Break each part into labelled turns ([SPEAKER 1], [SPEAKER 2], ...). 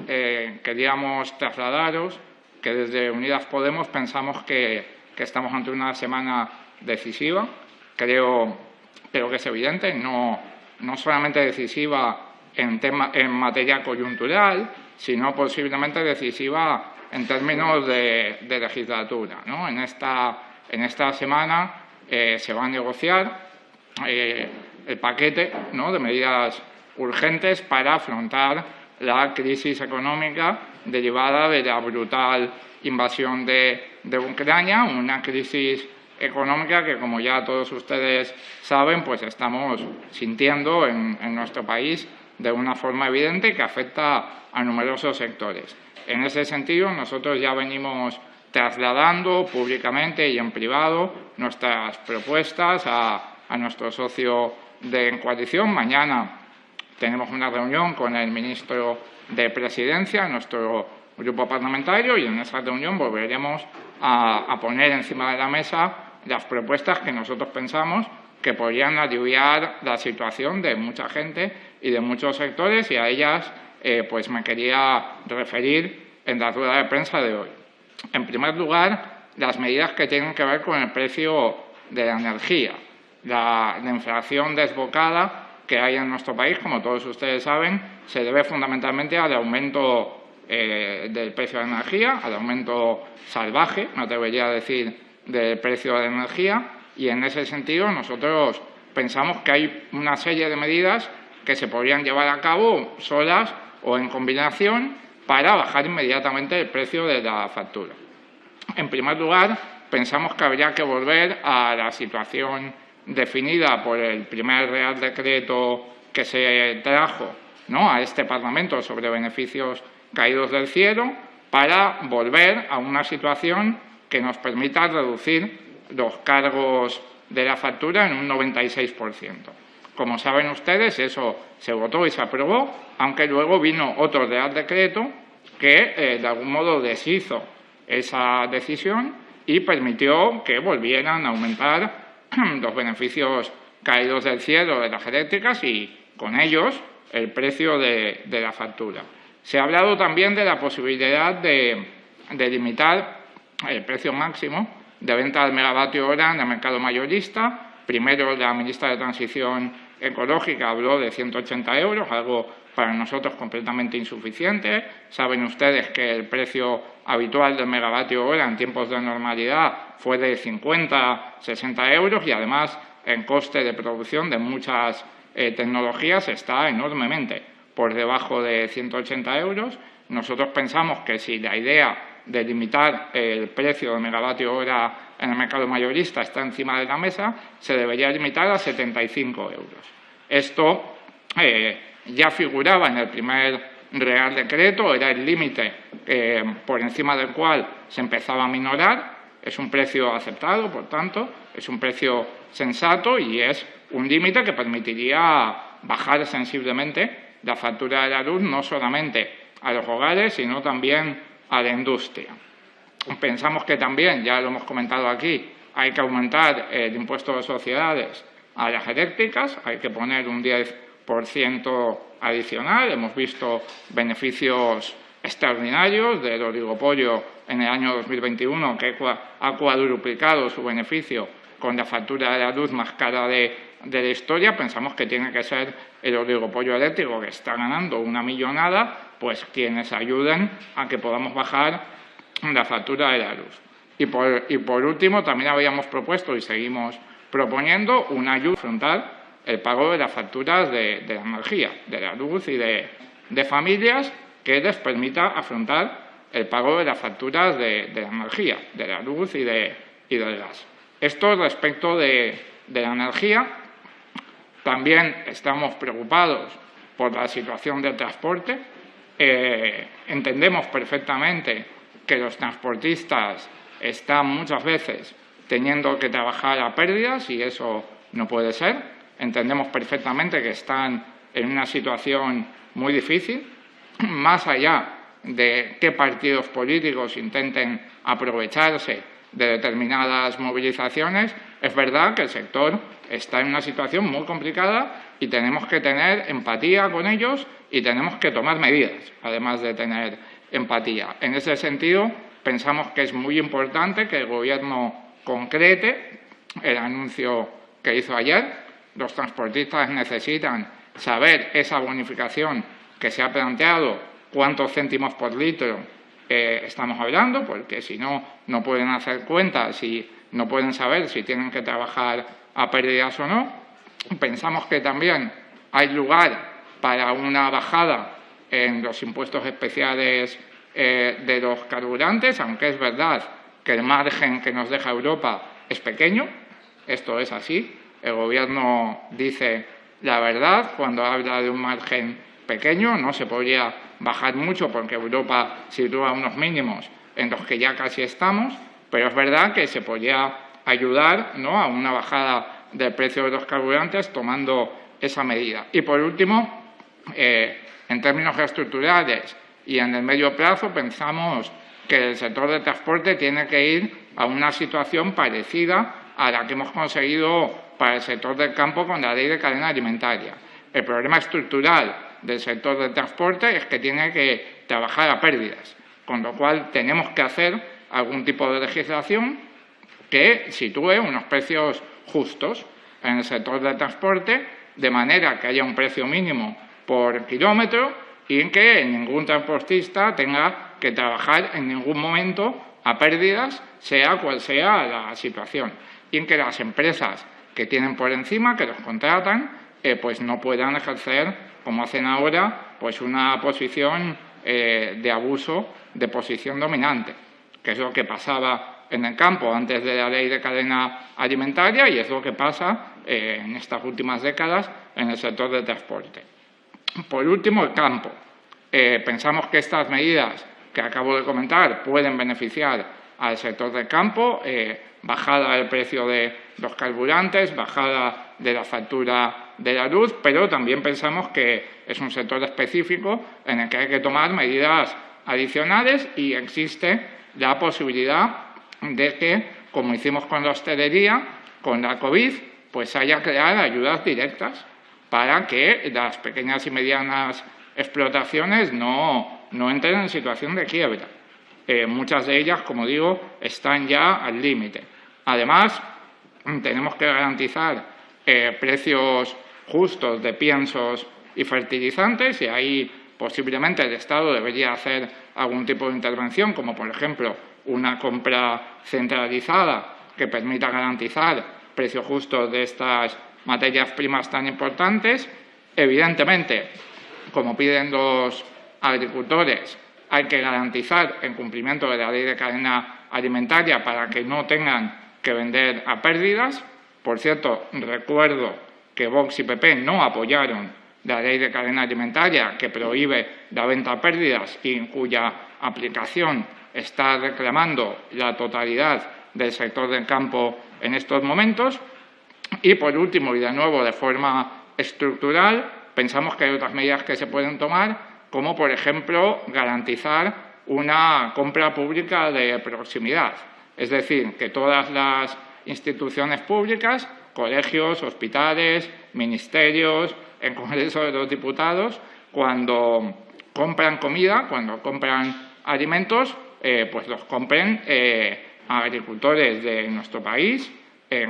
[SPEAKER 1] queríamos trasladaros que desde Unidas Podemos pensamos que estamos ante una semana decisiva. Creo que es evidente, no solamente decisiva en materia coyuntural, sino posiblemente decisiva en términos de legislatura, ¿no? En esta semana se va a negociar el paquete, ¿no?, de medidas urgentes para afrontar la crisis económica derivada de la brutal invasión de Ucrania, una crisis económica que, como ya todos ustedes saben, pues estamos sintiendo en nuestro país de una forma evidente y que afecta a numerosos sectores. En ese sentido, nosotros ya venimos trasladando públicamente y en privado nuestras propuestas a nuestro socio de coalición. Mañana tenemos una reunión con el ministro de Presidencia, nuestro grupo parlamentario, y en esa reunión volveremos a poner encima de la mesa las propuestas que nosotros pensamos que podrían aliviar la situación de mucha gente y de muchos sectores, y a ellas pues me quería referir en la rueda de prensa de hoy. En primer lugar, las medidas que tienen que ver con el precio de la energía. La inflación desbocada que hay en nuestro país, como todos ustedes saben, se debe fundamentalmente al aumento del precio de la energía, al aumento salvaje, me atrevería a decir, del precio de la energía, y en ese sentido nosotros pensamos que hay una serie de medidas que se podrían llevar a cabo solas o en combinación para bajar inmediatamente el precio de la factura. En primer lugar, pensamos que habría que volver a la situación definida por el primer Real Decreto que se trajo, ¿no?, a este Parlamento sobre beneficios caídos del cielo, para volver a una situación que nos permita reducir los cargos de la factura en un 96%. Como saben ustedes, eso se votó y se aprobó, aunque luego vino otro Real Decreto que de algún modo deshizo esa decisión y permitió que volvieran a aumentar los beneficios caídos del cielo de las eléctricas y, con ellos, el precio de la factura. Se ha hablado también de la posibilidad de limitar el precio máximo de venta al megavatio hora en el mercado mayorista. Primero, la ministra de Transición Ecológica habló de 180 euros, algo para nosotros completamente insuficiente. Saben ustedes que el precio habitual del megavatio hora en tiempos de normalidad fue de 50, 60 euros y además el coste de producción de muchas tecnologías está enormemente por debajo de 180 euros. Nosotros pensamos que si la idea de limitar el precio del megavatio hora en el mercado mayorista está encima de la mesa, se debería limitar a 75 euros. Esto ya figuraba en el primer Real Decreto, era el límite por encima del cual se empezaba a minorar. Es un precio aceptado, por tanto, es un precio sensato y es un límite que permitiría bajar sensiblemente la factura de la luz, no solamente a los hogares, sino también a la industria. Pensamos que también, ya lo hemos comentado aquí, hay que aumentar el impuesto de sociedades a las eléctricas, hay que poner un 10% adicional. Hemos visto beneficios extraordinarios del oligopolio en el año 2021, que ha cuadruplicado su beneficio con la factura de la luz más cara de la historia. Pensamos que tiene que ser el oligopolio eléctrico, que está ganando una millonada, pues quienes ayuden a que podamos bajar la factura de la luz. Y por último, también habíamos propuesto y seguimos proponiendo una ayuda frontal el pago de las facturas de la energía, de la luz y de familias, que les permita afrontar el pago de las facturas de la energía, de la luz y del gas. Esto respecto de la energía. También estamos preocupados por la situación del transporte. Entendemos perfectamente que los transportistas están muchas veces teniendo que trabajar a pérdidas y eso no puede ser. Entendemos perfectamente que están en una situación muy difícil, más allá de qué partidos políticos intenten aprovecharse de determinadas movilizaciones, es verdad que el sector está en una situación muy complicada y tenemos que tener empatía con ellos y tenemos que tomar medidas, además de tener empatía. En ese sentido, pensamos que es muy importante que el Gobierno concrete el anuncio que hizo ayer. Los transportistas necesitan saber esa bonificación que se ha planteado, cuántos céntimos por litro estamos hablando, porque si no, no pueden hacer cuentas y no pueden saber si tienen que trabajar a pérdidas o no. Pensamos que también hay lugar para una bajada en los impuestos especiales de los carburantes, aunque es verdad que el margen que nos deja Europa es pequeño. Esto es así. El Gobierno dice la verdad cuando habla de un margen pequeño. No se podría bajar mucho porque Europa sitúa unos mínimos en los que ya casi estamos, pero es verdad que se podría ayudar, ¿no?, a una bajada del precio de los carburantes tomando esa medida. Y, por último, en términos estructurales y en el medio plazo, pensamos que el sector del transporte tiene que ir a una situación parecida a la que hemos conseguido para el sector del campo con la Ley de Cadena Alimentaria. El problema estructural del sector del transporte es que tiene que trabajar a pérdidas, con lo cual tenemos que hacer algún tipo de legislación que sitúe unos precios justos en el sector del transporte, de manera que haya un precio mínimo por kilómetro y en que ningún transportista tenga que trabajar en ningún momento a pérdidas, sea cual sea la situación, y en que las empresas que tienen por encima, que los contratan, pues no puedan ejercer, como hacen ahora, pues una posición de abuso de posición dominante, que es lo que pasaba en el campo antes de la Ley de Cadena Alimentaria y es lo que pasa en estas últimas décadas en el sector del transporte. Por último, el campo. Pensamos que estas medidas que acabo de comentar pueden beneficiar al sector del campo, bajada del precio de los carburantes, bajada de la factura de la luz, pero también pensamos que es un sector específico en el que hay que tomar medidas adicionales y existe la posibilidad de que, como hicimos con la hostelería, con la COVID, pues haya que dar ayudas directas para que las pequeñas y medianas explotaciones no entren en situación de quiebra. Muchas de ellas, como digo, están ya al límite. Además, tenemos que garantizar precios justos de piensos y fertilizantes y ahí posiblemente el Estado debería hacer algún tipo de intervención, como por ejemplo una compra centralizada que permita garantizar precios justos de estas materias primas tan importantes. Evidentemente, como piden los agricultores, hay que garantizar el cumplimiento de la Ley de Cadena Alimentaria para que no tengan que vender a pérdidas. Por cierto, recuerdo que Vox y PP no apoyaron la Ley de Cadena Alimentaria que prohíbe la venta a pérdidas y en cuya aplicación está reclamando la totalidad del sector del campo en estos momentos. Y, por último, y de nuevo de forma estructural, pensamos que hay otras medidas que se pueden tomar, como, por ejemplo, garantizar una compra pública de proximidad. Es decir, que todas las instituciones públicas, colegios, hospitales, ministerios, el Congreso de los Diputados, cuando compran comida, cuando compran alimentos, pues los compren a agricultores de nuestro país,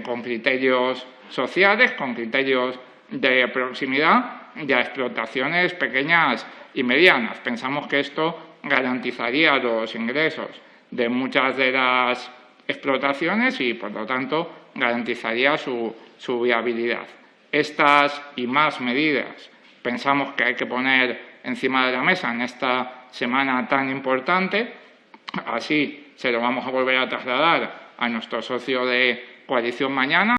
[SPEAKER 1] con criterios sociales, con criterios de proximidad y a explotaciones pequeñas y medianas. Pensamos que esto garantizaría los ingresos de muchas de las explotaciones y, por lo tanto, garantizaría su viabilidad. Estas y más medidas pensamos que hay que poner encima de la mesa en esta semana tan importante. Así se lo vamos a volver a trasladar a nuestro socio de coalición mañana.